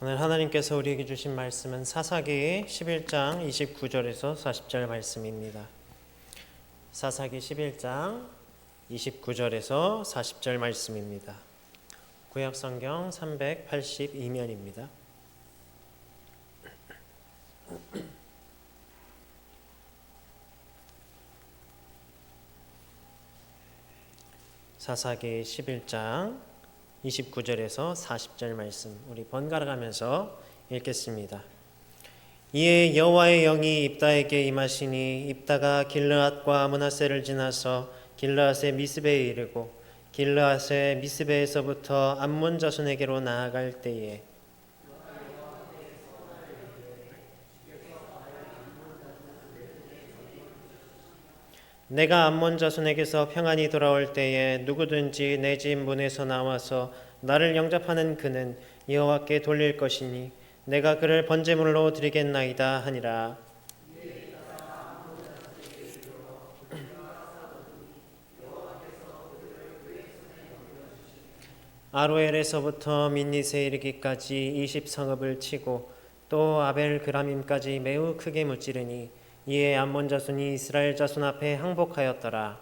오늘 하나님께서 우리에게 주신 말씀은 사사기 11장 29절에서 40절 말씀입니다. 사사기 11장 29절에서 40절 말씀입니다. 구약성경 382면입니다. 사사기 11장 29절에서 40절 말씀 우리 번갈아 가면서 읽겠습니다. 이에 여호와의 영이 입다에게 임하시니 입다가 길르앗과 므낫세를 지나서 길르앗의 미스베에 이르고 길르앗의 미스베에서부터 암몬 자손에게로 나아갈 때에 내가 암몬 자손에게서 평안히 돌아올 때에 누구든지 내 집 문에서 나와서 나를 영접하는 그는 여호와께 돌릴 것이니 내가 그를 번제물로 드리겠나이다 하니라. 아로엘에서부터 민닛에 이르기까지 20성읍을 치고 또 아벨 그라밈까지 매우 크게 무찌르니 이에 암몬 자손이 이스라엘 자손 앞에 항복하였더라.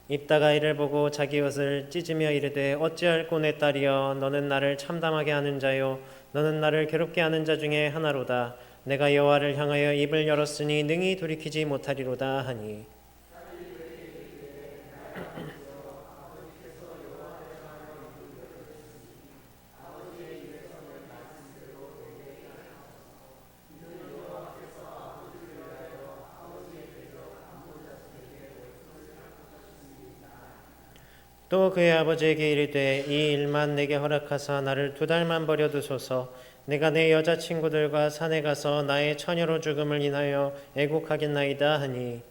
입다가 이를 보고 자기 옷을 찢으며 이르되 어찌할꼬 내 딸이여 너는 나를 참담하게 하는 자요 너는 나를 괴롭게 하는 자 중에 하나로다. 내가 여호와를 향하여 입을 열었으니 능히 돌이키지 못하리로다 하니 또 그의 아버지에게 이르되 이 일만 내게 허락하사 나를 2달만 버려두소서. 내가 내 여자친구들과 산에 가서 나의 처녀로 죽음을 인하여 애곡하겠나이다 하니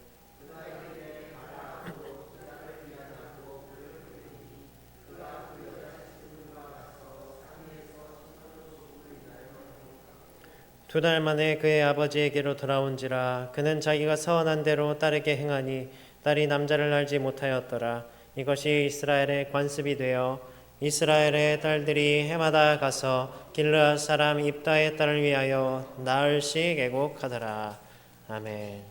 두 달 만에 그의 아버지에게로 돌아온지라 그는 자기가 서원한 대로 딸에게 행하니 딸이 남자를 알지 못하였더라. 이것이 이스라엘의 관습이 되어 이스라엘의 딸들이 해마다 가서 길르앗 사람 입다의 딸을 위하여 나흘씩 애곡하더라. 아멘.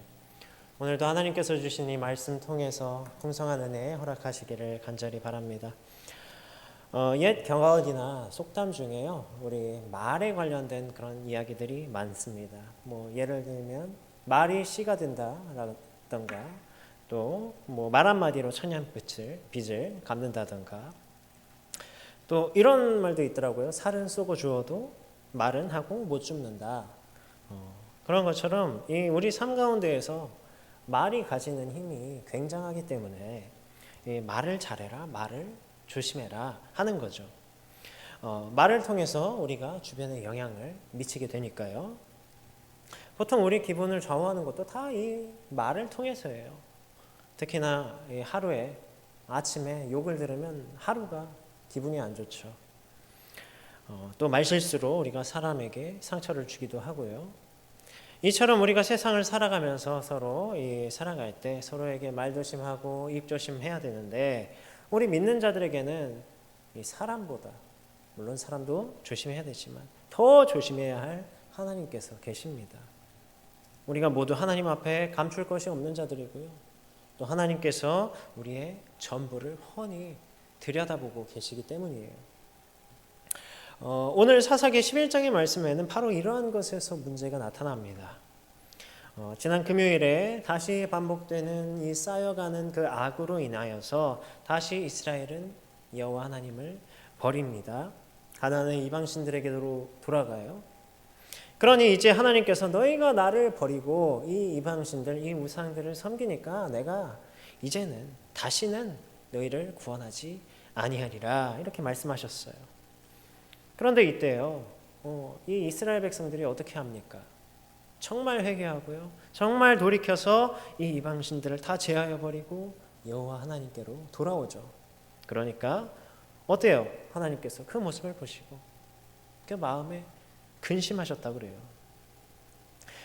오늘도 하나님께서 주신 이 말씀 통해서 풍성한 은혜 허락하시기를 간절히 바랍니다. 옛 경가어디나 속담 중에요, 우리 말에 관련된 그런 이야기들이 많습니다. 예를 들면 말이 씨가 된다라던가 또 말 한마디로 천냥빚을 갚는다던가 또 이런 말도 있더라고요. 살은 쏘고 주어도 말은 하고 못 줍는다. 그런 것처럼 이 우리 삶 가운데에서 말이 가지는 힘이 굉장하기 때문에 이 말을 잘해라, 말을 조심해라 하는 거죠. 말을 통해서 우리가 주변에 영향을 미치게 되니까요. 보통 우리 기분을 좌우하는 것도 다 이 말을 통해서예요. 특히나 하루에 아침에 욕을 들으면 하루가 기분이 안 좋죠. 또 말실수로 우리가 사람에게 상처를 주기도 하고요. 이처럼 우리가 세상을 살아가면서 서로 살아갈 때 서로에게 말 조심하고 입 조심해야 되는데 우리 믿는 자들에게는 이 사람보다 물론 사람도 조심해야 되지만 더 조심해야 할 하나님께서 계십니다. 우리가 모두 하나님 앞에 감출 것이 없는 자들이고요. 또 하나님께서 우리의 전부를 훤히 들여다보고 계시기 때문이에요. 오늘 사사기 11장의 말씀에는 바로 이러한 것에서 문제가 나타납니다. 지난 금요일에 다시 반복되는 이 쌓여가는 그 악으로 인하여서 다시 이스라엘은 여호와 하나님을 버립니다. 가나안의 이방신들에게로 돌아가요. 그러니 이제 하나님께서 너희가 나를 버리고 이 이방신들, 이 우상들을 섬기니까 내가 이제는 다시는 너희를 구원하지 아니하리라 이렇게 말씀하셨어요. 그런데 이때요, 이 이스라엘 백성들이 어떻게 합니까? 정말 회개하고요, 정말 돌이켜서 이 이방신들을 다 제하여 버리고 여호와 하나님께로 돌아오죠. 그러니까 어때요? 하나님께서 그 모습을 보시고 그 마음에 근심하셨다고 그래요.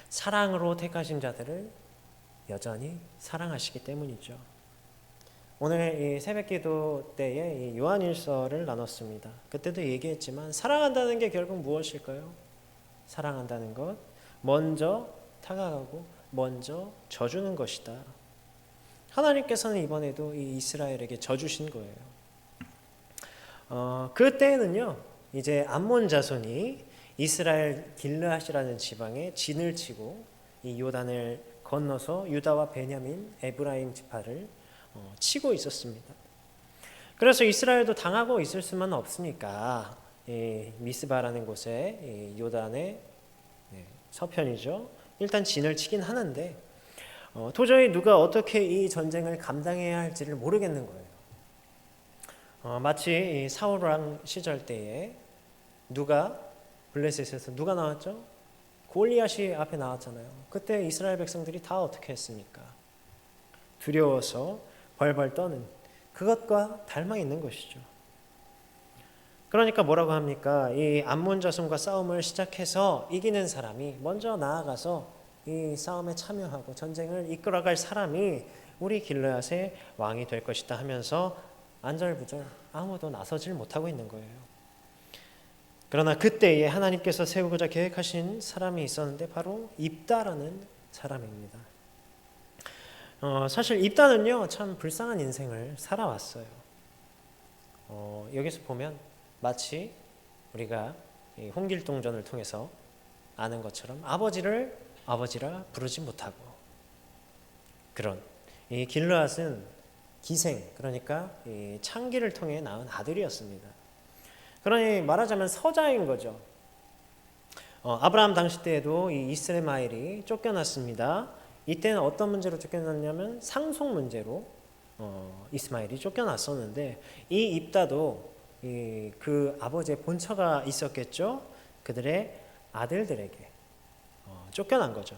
사랑으로 택하신 자들을 여전히 사랑하시기 때문이죠. 오늘 이 새벽기도 때에 이 요한일서를 나눴습니다. 그때도 얘기했지만 사랑한다는 게 결국 무엇일까요? 사랑한다는 것, 먼저 다가가고 먼저 져주는 것이다. 하나님께서는 이번에도 이 이스라엘에게 져주신 거예요. 그때는요, 이제 암몬 자손이 이스라엘 길르앗이라는 지방에 진을 치고 이 요단을 건너서 유다와 베냐민, 에브라임 지파를 치고 있었습니다. 그래서 이스라엘도 당하고 있을 수만 없으니까 미스바라는 곳에 요단의 서편이죠. 일단 진을 치긴 하는데 도저히 누가 어떻게 이 전쟁을 감당해야 할지를 모르겠는 거예요. 마치 사울 왕 시절 때에 블레셋에서 누가 나왔죠? 골리앗이 앞에 나왔잖아요. 그때 이스라엘 백성들이 다 어떻게 했습니까? 두려워서 벌벌 떠는 그것과 닮아 있는 것이죠. 그러니까 뭐라고 합니까? 이 암몬 자손과 싸움을 시작해서 이기는 사람이 먼저 나아가서 이 싸움에 참여하고 전쟁을 이끌어갈 사람이 우리 길르앗의 왕이 될 것이다 하면서 안절부절 아무도 나서질 못하고 있는 거예요. 그러나 그때에 하나님께서 세우고자 계획하신 사람이 있었는데 바로 입다라는 사람입니다. 사실 입다는요 참 불쌍한 인생을 살아왔어요. 여기서 보면 마치 우리가 이 홍길동전을 통해서 아는 것처럼 아버지를 아버지라 부르지 못하고 그런 이 길르앗은 기생 그러니까 이 창기를 통해 낳은 아들이었습니다. 그러니 말하자면 서자인 거죠. 아브라함 당시 때에도 이 이스마엘이 쫓겨났습니다. 이때는 어떤 문제로 쫓겨났냐면 상속 문제로 이스마엘이 쫓겨났었는데 이 입다도 그 아버지의 본처가 있었겠죠. 그들의 아들들에게 쫓겨난 거죠.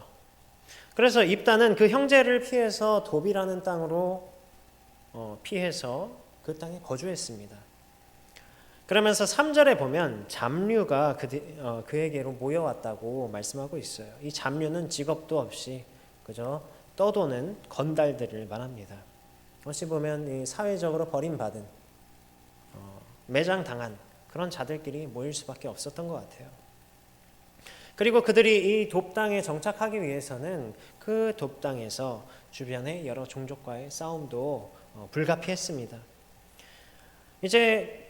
그래서 입다는 그 형제를 피해서 도비라는 땅으로 피해서 그 땅에 거주했습니다. 그러면서 3절에 보면 잡류가 그에게로 모여왔다고 말씀하고 있어요. 이 잡류는 직업도 없이 그저 떠도는 건달들을 말합니다. 어찌 보면 사회적으로 버림받은 매장당한 그런 자들끼리 모일 수밖에 없었던 것 같아요. 그리고 그들이 이 돕당에 정착하기 위해서는 그 돕당에서 주변의 여러 종족과의 싸움도 불가피했습니다. 이제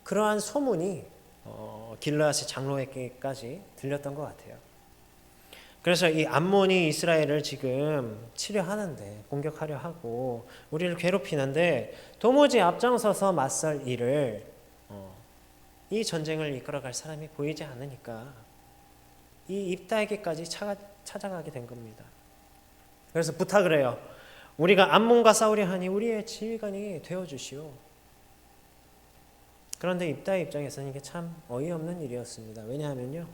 그러한 소문이 길르앗의 장로에게까지 들렸던 것 같아요. 그래서 이 암몬이 이스라엘을 지금 치려하는데 공격하려 하고 우리를 괴롭히는데 도무지 앞장서서 맞설 일을 이 전쟁을 이끌어갈 사람이 보이지 않으니까 이 입다에게까지 찾아가게 된 겁니다. 그래서 부탁을 해요. 우리가 암몬과 싸우려 하니 우리의 지휘관이 되어주시오. 그런데 입다의 입장에서는 이게 참 어이없는 일이었습니다. 왜냐하면요,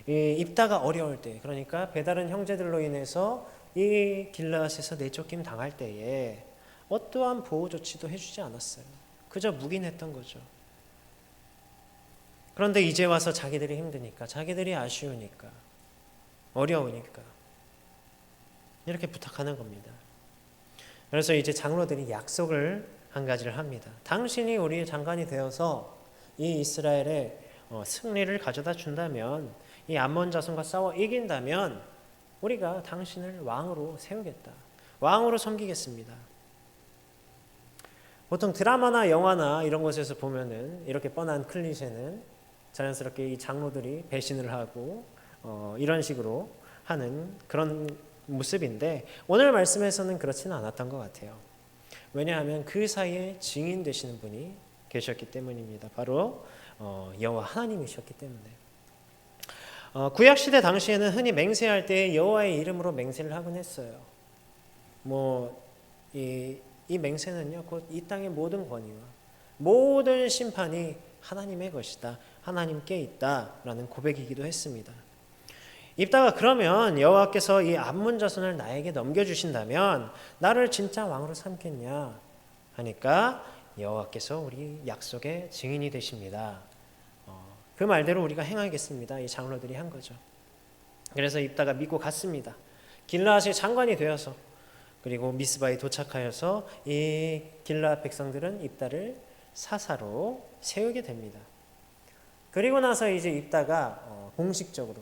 이 입다가 어려울 때, 그러니까 배다른 형제들로 인해서 이 길르앗에서 내쫓김 당할 때에 어떠한 보호 조치도 해주지 않았어요. 그저 묵인했던 거죠. 그런데 이제 와서 자기들이 힘드니까, 자기들이 아쉬우니까, 어려우니까 이렇게 부탁하는 겁니다. 그래서 이제 장로들이 약속을 한 가지를 합니다. 당신이 우리의 장관이 되어서 이 이스라엘의 승리를 가져다 준다면, 이 암몬 자손과 싸워 이긴다면 우리가 당신을 왕으로 세우겠다. 왕으로 섬기겠습니다. 보통 드라마나 영화나 이런 곳에서 보면은 이렇게 뻔한 클리셰는 자연스럽게 이 장로들이 배신을 하고 이런 식으로 하는 그런 모습인데 오늘 말씀에서는 그렇지는 않았던 것 같아요. 왜냐하면 그 사이에 증인 되시는 분이 계셨기 때문입니다. 바로 여호와 하나님이셨기 때문에. 구약시대 당시에는 흔히 맹세할 때 여호와의 이름으로 맹세를 하곤 했어요. 이 맹세는요, 곧 이 땅의 모든 권위와 모든 심판이 하나님의 것이다. 하나님께 있다라는 고백이기도 했습니다. 입다가 그러면 여호와께서 이 암몬 자손을 나에게 넘겨주신다면 나를 진짜 왕으로 삼겠냐 하니까 여호와께서 우리 약속의 증인이 되십니다. 그 말대로 우리가 행하겠습니다. 이 장로들이 한 거죠. 그래서 입다가 믿고 갔습니다. 길르앗의 장관이 되어서 그리고 미스바에 도착하여서 이 길르앗 백성들은 입다를 사사로 세우게 됩니다. 그리고 나서 이제 입다가 공식적으로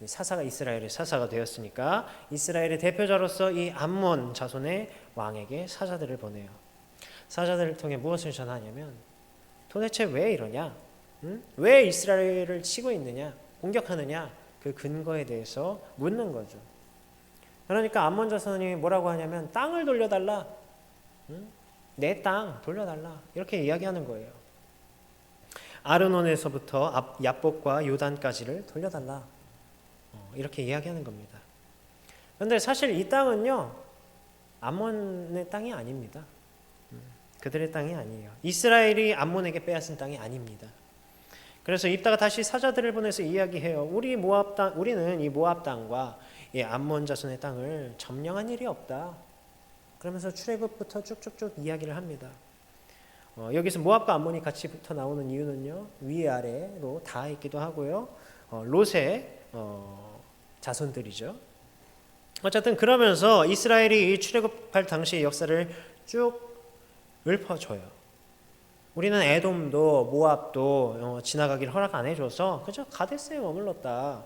사사가 이스라엘의 사사가 되었으니까 이스라엘의 대표자로서 이 암몬 자손의 왕에게 사자들을 보내요. 사자들을 통해 무엇을 전하냐면 도대체 왜 이러냐? 왜 이스라엘을 치고 있느냐? 공격하느냐? 그 근거에 대해서 묻는 거죠. 그러니까 암몬 자손이 뭐라고 하냐면 땅을 돌려달라. 내 땅 돌려달라. 이렇게 이야기하는 거예요. 아르논에서부터 야복과 요단까지를 돌려달라. 이렇게 이야기하는 겁니다. 그런데 사실 이 땅은요, 암몬의 땅이 아닙니다. 그들의 땅이 아니에요. 이스라엘이 암몬에게 빼앗은 땅이 아닙니다. 그래서 입다가 다시 사자들을 보내서 이야기해요. 우리는 이 모압 땅과 이 암몬 자손의 땅을 점령한 일이 없다. 그러면서 출애굽부터 쭉쭉쭉 이야기를 합니다. 여기서 모압과 암몬이 같이 붙어 나오는 이유는요, 위아래로 닿아 있기도 하고요, 롯의 자손들이죠. 어쨌든 그러면서 이스라엘이 이 출애굽할 당시의 역사를 쭉 읊어줘요. 우리는 에돔도 모압도 지나가기를 허락 안 해줘서 그저 가데스에 머물렀다.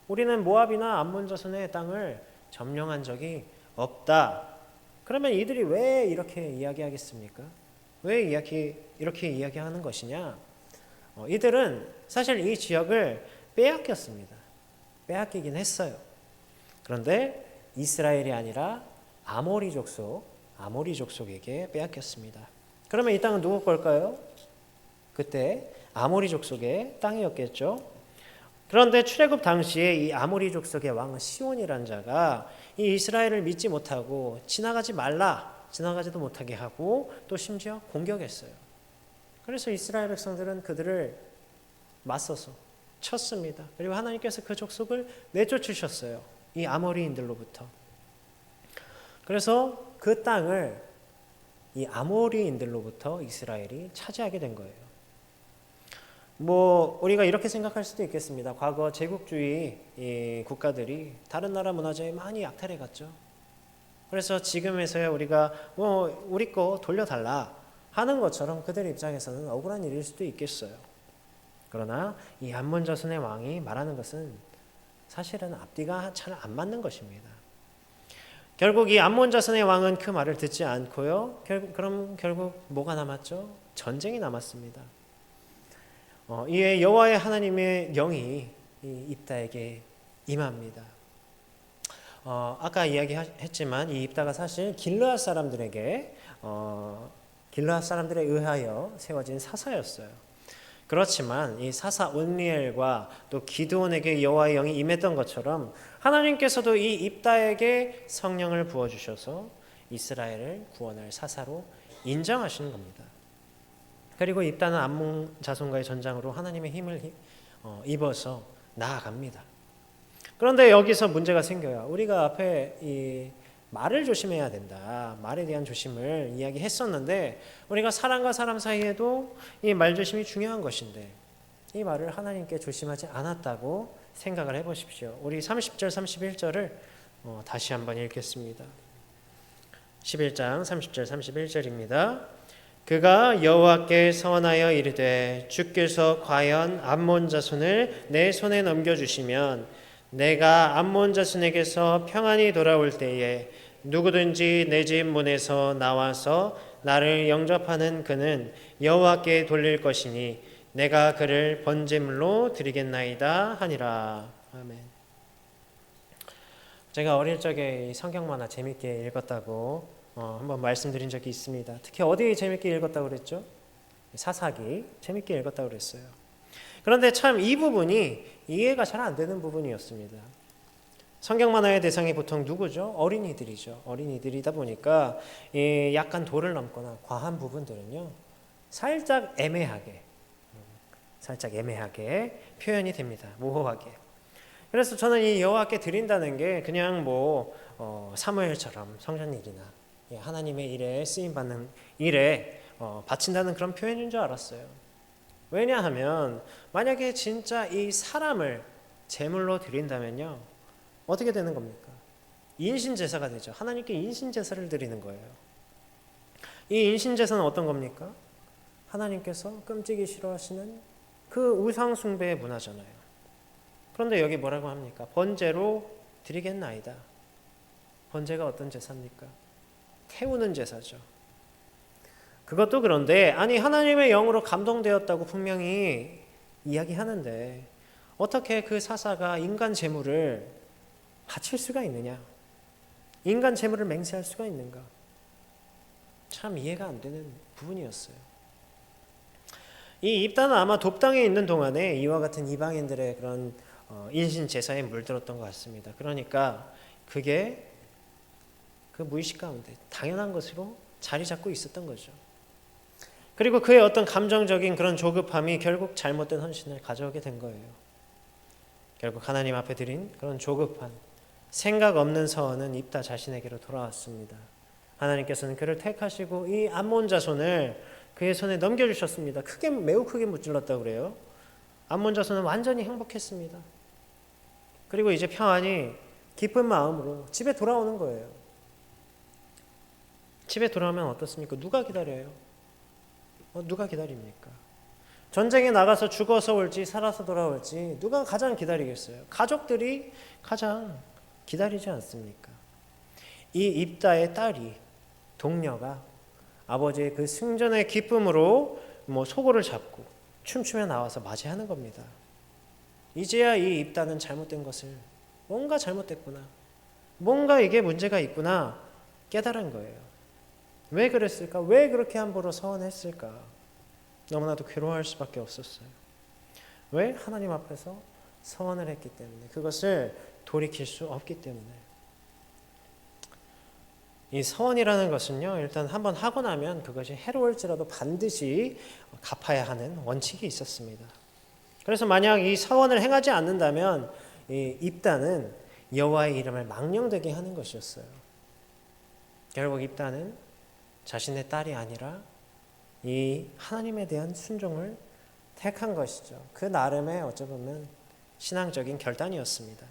우리는 모압이나 암몬 자손의 땅을 점령한 적이 없다. 그러면 이들이 왜 이렇게 이야기하겠습니까? 왜 이렇게 이야기하는 것이냐? 이들은 사실 이 지역을 빼앗겼습니다. 빼앗기긴 했어요. 그런데 이스라엘이 아니라 아모리 족속에게 빼앗겼습니다. 그러면 이 땅은 누구 걸까요? 그때 아모리 족속의 땅이었겠죠. 그런데 출애굽 당시에 이 아모리 족속의 왕 시온이라는 자가 이 이스라엘을 믿지 못하고 지나가지도 못하게 하고 또 심지어 공격했어요. 그래서 이스라엘 백성들은 그들을 맞서서 쳤습니다. 그리고 하나님께서 그 족속을 내쫓으셨어요. 이 아모리인들로부터. 그래서 그 땅을 이 아모리인들로부터 이스라엘이 차지하게 된 거예요. 우리가 이렇게 생각할 수도 있겠습니다. 과거 제국주의 국가들이 다른 나라 문화재에 많이 약탈해 갔죠. 그래서 지금에서야 우리가 우리 거 돌려달라 하는 것처럼 그들 입장에서는 억울한 일일 수도 있겠어요. 그러나 이 암몬 자손의 왕이 말하는 것은 사실은 앞뒤가 잘 안 맞는 것입니다. 결국 이 암몬 자손의 왕은 그 말을 듣지 않고요. 결국 뭐가 남았죠? 전쟁이 남았습니다. 이에 여호와의 하나님의 영이 이 입다에게 임합니다. 아까 이야기했지만 이 입다가 사실 길르앗 사람들에 의하여 세워진 사사였어요. 그렇지만 이 사사 온리엘과 또 기드온에게 여호와의 영이 임했던 것처럼 하나님께서도 이 입다에게 성령을 부어주셔서 이스라엘을 구원할 사사로 인정하시는 겁니다. 그리고 입다는 암몬 자손과의 전장으로 하나님의 힘을 입어서 나아갑니다. 그런데 여기서 문제가 생겨요. 우리가 앞에 이 말을 조심해야 된다. 말에 대한 조심을 이야기했었는데 우리가 사람과 사람 사이에도 이 말조심이 중요한 것인데 이 말을 하나님께 조심하지 않았다고 생각을 해보십시오. 우리 30절 31절을 다시 한번 읽겠습니다. 11장 30절 31절입니다. 그가 여호와께 서원하여 이르되 주께서 과연 암몬 자손을 내 손에 넘겨주시면 내가 암몬 자손에게서 평안히 돌아올 때에 누구든지 내 집 문에서 나와서 나를 영접하는 그는 여호와께 돌릴 것이니 내가 그를 번제물로 드리겠나이다 하니라. 아멘. 제가 어릴 적에 성경 만화 재밌게 읽었다고 한번 말씀드린 적이 있습니다. 특히 어디 재밌게 읽었다고 그랬죠? 사사기 재밌게 읽었다고 그랬어요. 그런데 참 이 부분이 이해가 잘 안 되는 부분이었습니다. 성경 만화의 대상이 보통 누구죠? 어린이들이죠. 어린이들이다 보니까 약간 도를 넘거나 과한 부분들은요 살짝 애매하게 표현이 됩니다. 모호하게. 그래서 저는 이 여호와께 드린다는 게 그냥 사무엘처럼 성전일이나 하나님의 일에 쓰임받는 일에 바친다는 그런 표현인 줄 알았어요. 왜냐하면 만약에 진짜 이 사람을 제물로 드린다면요 어떻게 되는 겁니까? 인신제사가 되죠. 하나님께 인신제사를 드리는 거예요. 이 인신제사는 어떤 겁니까? 하나님께서 끔찍이 싫어하시는 그 우상숭배의 문화잖아요. 그런데 여기 뭐라고 합니까? 번제로 드리겠나이다. 번제가 어떤 제사입니까? 태우는 제사죠. 그것도 그런데 아니 하나님의 영으로 감동되었다고 분명히 이야기하는데 어떻게 그 사사가 인간 제물을 바칠 수가 있느냐? 인간 제물을 맹세할 수가 있는가? 참 이해가 안 되는 부분이었어요. 이 입단은 아마 돕당에 있는 동안에 이와 같은 이방인들의 그런 인신 제사에 물들었던 것 같습니다. 그러니까 그게 그 무의식 가운데 당연한 것으로 자리 잡고 있었던 거죠. 그리고 그의 어떤 감정적인 그런 조급함이 결국 잘못된 헌신을 가져오게 된 거예요. 결국 하나님 앞에 드린 그런 조급한 생각 없는 서원은 입다 자신에게로 돌아왔습니다. 하나님께서는 그를 택하시고 이 암몬 자손을 그의 손에 넘겨주셨습니다. 매우 크게 무찔렀다고 그래요. 암몬 자손은 완전히 행복했습니다. 그리고 이제 평안히 기쁜 마음으로 집에 돌아오는 거예요. 집에 돌아오면 어떻습니까? 누가 기다려요? 누가 기다립니까? 전쟁에 나가서 죽어서 올지 살아서 돌아올지 누가 가장 기다리겠어요? 가족들이 가장 기다리지 않습니까? 이 입다의 딸이 동료가 아버지의 그 승전의 기쁨으로 소고를 잡고 춤추며 나와서 맞이하는 겁니다. 이제야 이 입다는 잘못된 것을 뭔가 잘못됐구나, 뭔가 이게 문제가 있구나 깨달은 거예요. 왜 그랬을까? 왜 그렇게 함부로 서원했을까? 너무나도 괴로워할 수밖에 없었어요. 왜? 하나님 앞에서 서원을 했기 때문에, 그것을 돌이킬 수 없기 때문에. 이 서원이라는 것은요, 일단 한번 하고 나면 그것이 해로울지라도 반드시 갚아야 하는 원칙이 있었습니다. 그래서 만약 이 서원을 행하지 않는다면 이 입다는 여호와의 이름을 망령되게 하는 것이었어요. 결국 입다는 자신의 딸이 아니라 이 하나님에 대한 순종을 택한 것이죠. 그 나름의 어쩌면 신앙적인 결단이었습니다.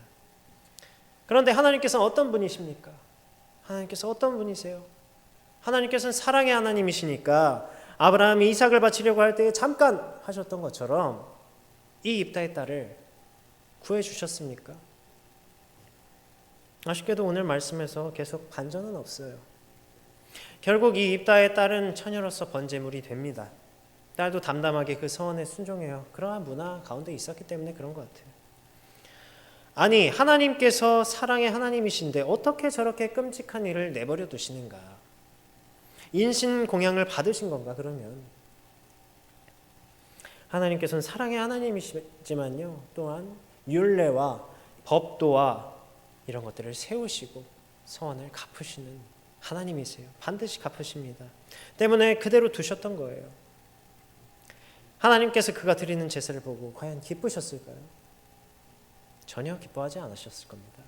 그런데 하나님께서는 어떤 분이십니까? 하나님께서 어떤 분이세요? 하나님께서는 사랑의 하나님이시니까 아브라함이 이삭을 바치려고 할 때 잠깐 하셨던 것처럼 이 입다의 딸을 구해주셨습니까? 아쉽게도 오늘 말씀에서 계속 반전은 없어요. 결국 이 입다의 딸은 처녀로서 번제물이 됩니다. 딸도 담담하게 그 서원에 순종해요. 그러한 문화 가운데 있었기 때문에 그런 것 같아요. 아니, 하나님께서 사랑의 하나님이신데 어떻게 저렇게 끔찍한 일을 내버려 두시는가? 인신공양을 받으신 건가 그러면? 하나님께서는 사랑의 하나님이시지만요, 또한 율례와 법도와 이런 것들을 세우시고 서원을 갚으시는 하나님이세요. 반드시 갚으십니다. 때문에 그대로 두셨던 거예요. 하나님께서 그가 드리는 제사를 보고 과연 기쁘셨을까요? 전혀 기뻐하지 않으셨을 겁니다.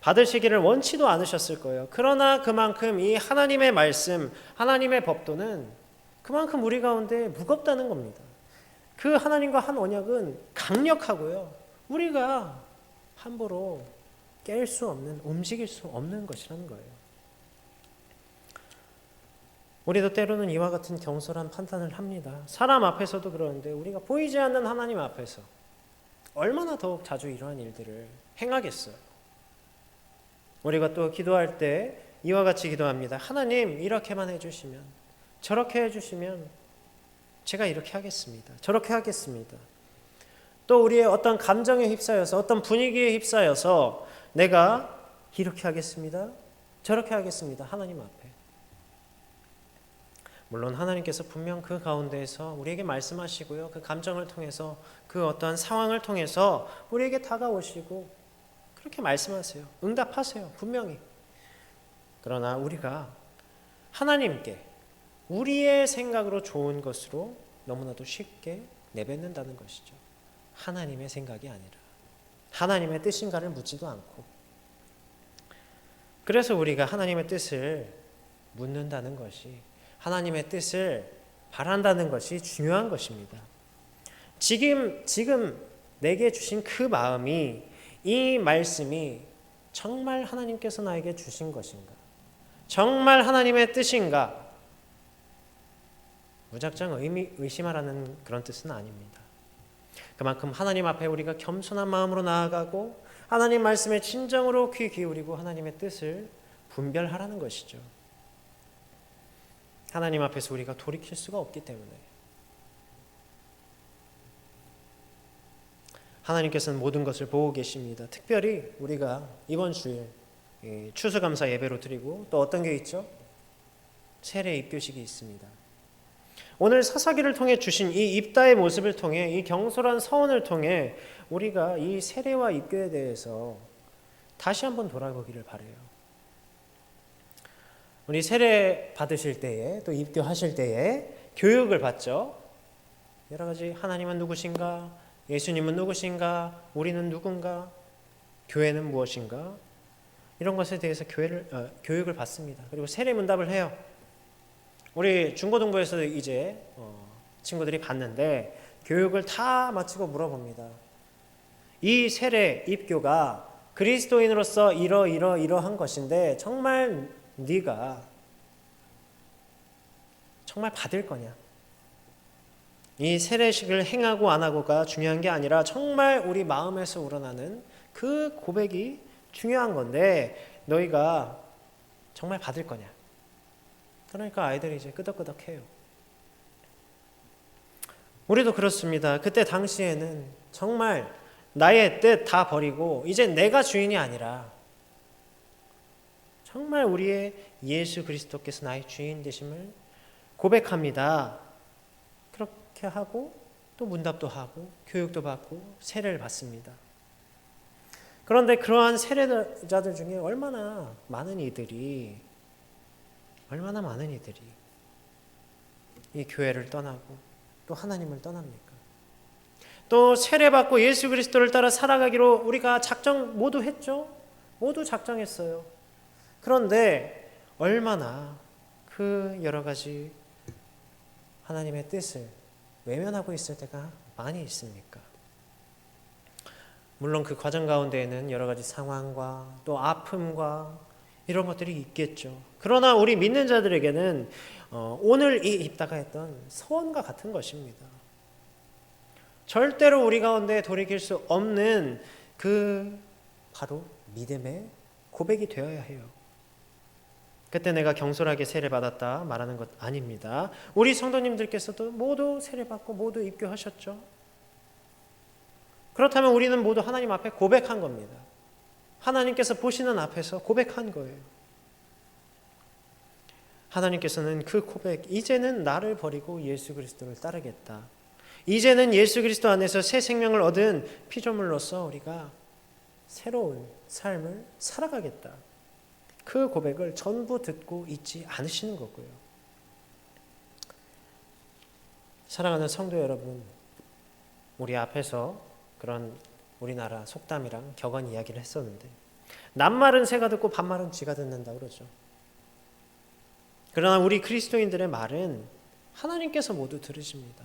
받으시기를 원치도 않으셨을 거예요. 그러나 그만큼 이 하나님의 말씀, 하나님의 법도는 그만큼 우리 가운데 무겁다는 겁니다. 그 하나님과 한 언약은 강력하고요, 우리가 함부로 깰 수 없는, 움직일 수 없는 것이라는 거예요. 우리도 때로는 이와 같은 경솔한 판단을 합니다. 사람 앞에서도 그러는데 우리가 보이지 않는 하나님 앞에서 얼마나 더욱 자주 이러한 일들을 행하겠어요. 우리가 또 기도할 때 이와 같이 기도합니다. 하나님, 이렇게만 해주시면, 저렇게 해주시면 제가 이렇게 하겠습니다. 저렇게 하겠습니다. 또 우리의 어떤 감정에 휩싸여서, 어떤 분위기에 휩싸여서 내가 이렇게 하겠습니다, 저렇게 하겠습니다. 하나님 앞에. 물론 하나님께서 분명 그 가운데에서 우리에게 말씀하시고요, 그 감정을 통해서, 그 어떠한 상황을 통해서 우리에게 다가오시고 그렇게 말씀하세요. 응답하세요. 분명히. 그러나 우리가 하나님께 우리의 생각으로 좋은 것으로 너무나도 쉽게 내뱉는다는 것이죠. 하나님의 생각이 아니라 하나님의 뜻인가를 묻지도 않고. 그래서 우리가 하나님의 뜻을 묻는다는 것이, 하나님의 뜻을 바란다는 것이 중요한 것입니다. 지금 내게 주신 그 마음이, 이 말씀이 정말 하나님께서 나에게 주신 것인가? 정말 하나님의 뜻인가? 무작정 의심하라는 그런 뜻은 아닙니다. 그만큼 하나님 앞에 우리가 겸손한 마음으로 나아가고 하나님 말씀에 진정으로 귀 기울이고 하나님의 뜻을 분별하라는 것이죠. 하나님 앞에서 우리가 돌이킬 수가 없기 때문에 하나님께서는 모든 것을 보고 계십니다. 특별히 우리가 이번 주일 추수감사 예배로 드리고 또 어떤 게 있죠? 세례 입교식이 있습니다. 오늘 사사기를 통해 주신 이 입다의 모습을 통해 이 경솔한 서원을 통해 우리가 이 세례와 입교에 대해서 다시 한번 돌아보기를 바라요. 우리 세례 받으실 때에 또 입교하실 때에 교육을 받죠. 여러 가지 하나님은 누구신가? 예수님은 누구신가? 우리는 누군가? 교회는 무엇인가? 이런 것에 대해서 교육을 받습니다. 그리고 세례 문답을 해요. 우리 중고등부에서도 이제 친구들이 봤는데 교육을 다 마치고 물어봅니다. 이 세례 입교가 그리스도인으로서 이러한 것인데 정말 네가 정말 받을 거냐? 이 세례식을 행하고 안 하고가 중요한 게 아니라 정말 우리 마음에서 우러나는 그 고백이 중요한 건데 너희가 정말 받을 거냐? 그러니까 아이들이 이제 끄덕끄덕해요. 우리도 그렇습니다. 그때 당시에는 정말 나의 뜻 다 버리고 이제 내가 주인이 아니라 정말 우리의 예수 그리스도께서 나의 주인 되심을 고백합니다. 그렇게 하고 또 문답도 하고 교육도 받고 세례를 받습니다. 그런데 그러한 세례자들 중에 얼마나 많은 이들이 이 교회를 떠나고 또 하나님을 떠납니까? 또 세례받고 예수 그리스도를 따라 살아가기로 우리가 작정 모두 했죠? 모두 작정했어요. 그런데 얼마나 그 여러 가지 하나님의 뜻을 외면하고 있을 때가 많이 있습니까? 물론 그 과정 가운데에는 여러 가지 상황과 또 아픔과 이런 것들이 있겠죠. 그러나 우리 믿는 자들에게는 오늘 이 입다가 했던 서원과 같은 것입니다. 절대로 우리 가운데 돌이킬 수 없는 그 바로 믿음의 고백이 되어야 해요. 그때 내가 경솔하게 세례받았다 말하는 것 아닙니다. 우리 성도님들께서도 모두 세례받고 모두 입교하셨죠. 그렇다면 우리는 모두 하나님 앞에 고백한 겁니다. 하나님께서 보시는 앞에서 고백한 거예요. 하나님께서는 그 고백, 이제는 나를 버리고 예수 그리스도를 따르겠다. 이제는 예수 그리스도 안에서 새 생명을 얻은 피조물로서 우리가 새로운 삶을 살아가겠다. 그 고백을 전부 듣고 있지 않으시는 거고요. 사랑하는 성도 여러분, 우리 앞에서 그런 우리나라 속담이랑 격언 이야기를 했었는데 낱말은 새가 듣고 반말은 쥐가 듣는다 그러죠. 그러나 우리 그리스도인들의 말은 하나님께서 모두 들으십니다.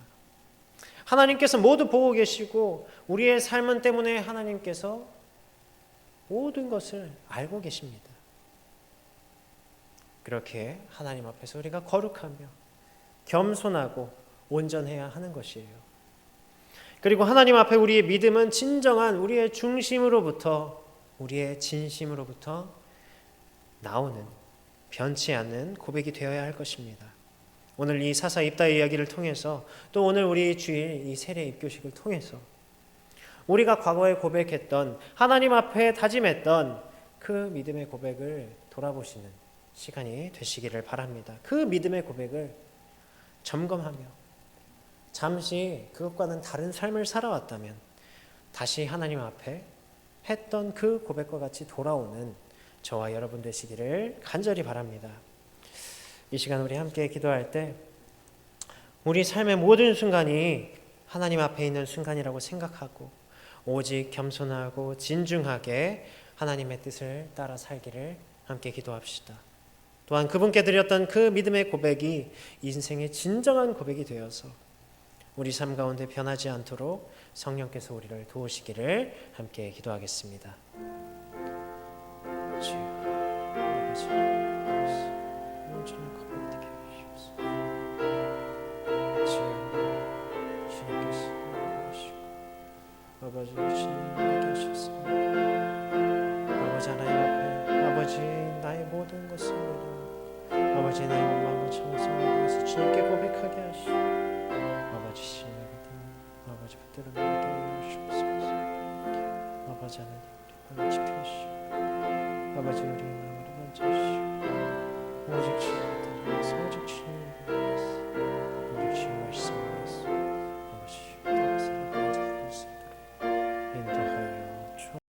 하나님께서 모두 보고 계시고 우리의 삶은 때문에 하나님께서 모든 것을 알고 계십니다. 그렇게 하나님 앞에서 우리가 거룩하며 겸손하고 온전해야 하는 것이에요. 그리고 하나님 앞에 우리의 믿음은 진정한 우리의 중심으로부터 우리의 진심으로부터 나오는 변치 않는 고백이 되어야 할 것입니다. 오늘 이 사사 입다의 이야기를 통해서 또 오늘 우리 주일 이 세례 입교식을 통해서 우리가 과거에 고백했던 하나님 앞에 다짐했던 그 믿음의 고백을 돌아보시는 시간이 되시기를 바랍니다. 그 믿음의 고백을 점검하며 잠시 그것과는 다른 삶을 살아왔다면 다시 하나님 앞에 했던 그 고백과 같이 돌아오는 저와 여러분 되시기를 간절히 바랍니다. 이 시간 우리 함께 기도할 때 우리 삶의 모든 순간이 하나님 앞에 있는 순간이라고 생각하고 오직 겸손하고 진중하게 하나님의 뜻을 따라 살기를 함께 기도합시다. 또한 그분께 드렸던 그 믿음의 고백이 인생의 진정한 고백이 되어서 우리 삶 가운데 변하지 않도록 성령께서 우리를 도우시기를 함께 기도하겠습니다. 주여 아버지 온전히 거듭되게 하시옵소서. 주여 주님께서 하시고 아버지 주님에게 하셨습니다. 아버지 하나님 앞에 아버지 나의 모든 것을 내려 아버지 나의 마음을 청소하기 위해서 주님께 고백하게 하시고 아버지 신뢰거든 아버지 붙들어 내게 하시옵소서. 아버지 하나님 우리 마음을 지켜주시고 아버지 우리 마음을 만져주시고